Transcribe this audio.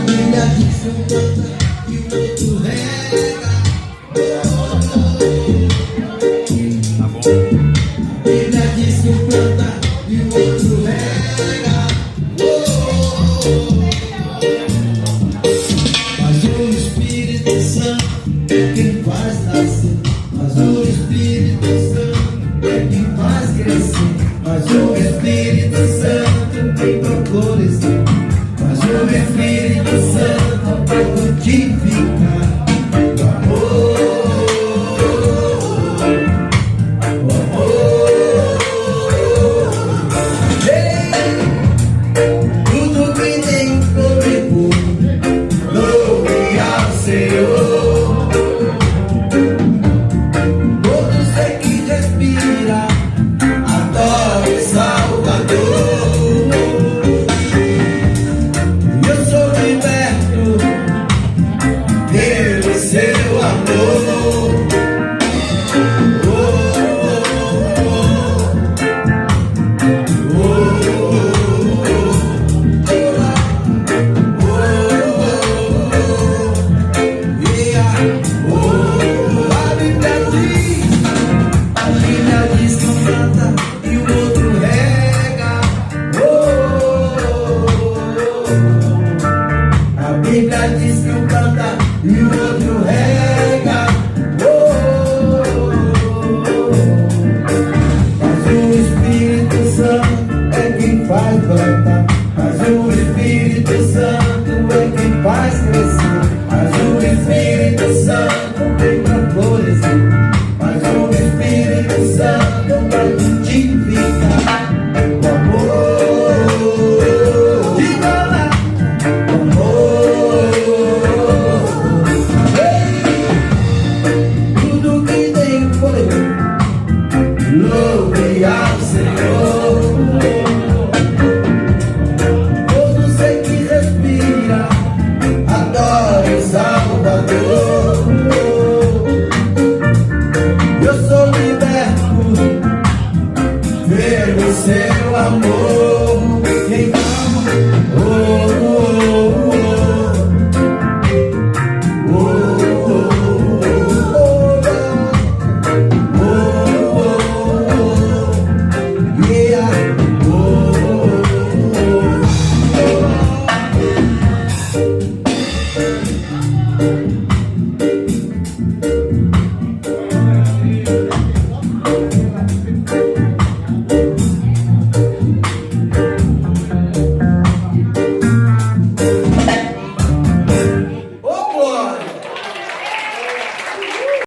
Bíblia diz um planta e o outro rega. Tá bom. Bíblia diz um planta e o outro rega. Mas o Espírito Santo é quem faz nascer. Mas o Espírito Santo é quem faz crescer. Mas o Espírito Santo tem florescer. Mas o Espírito Santo vai cultivar.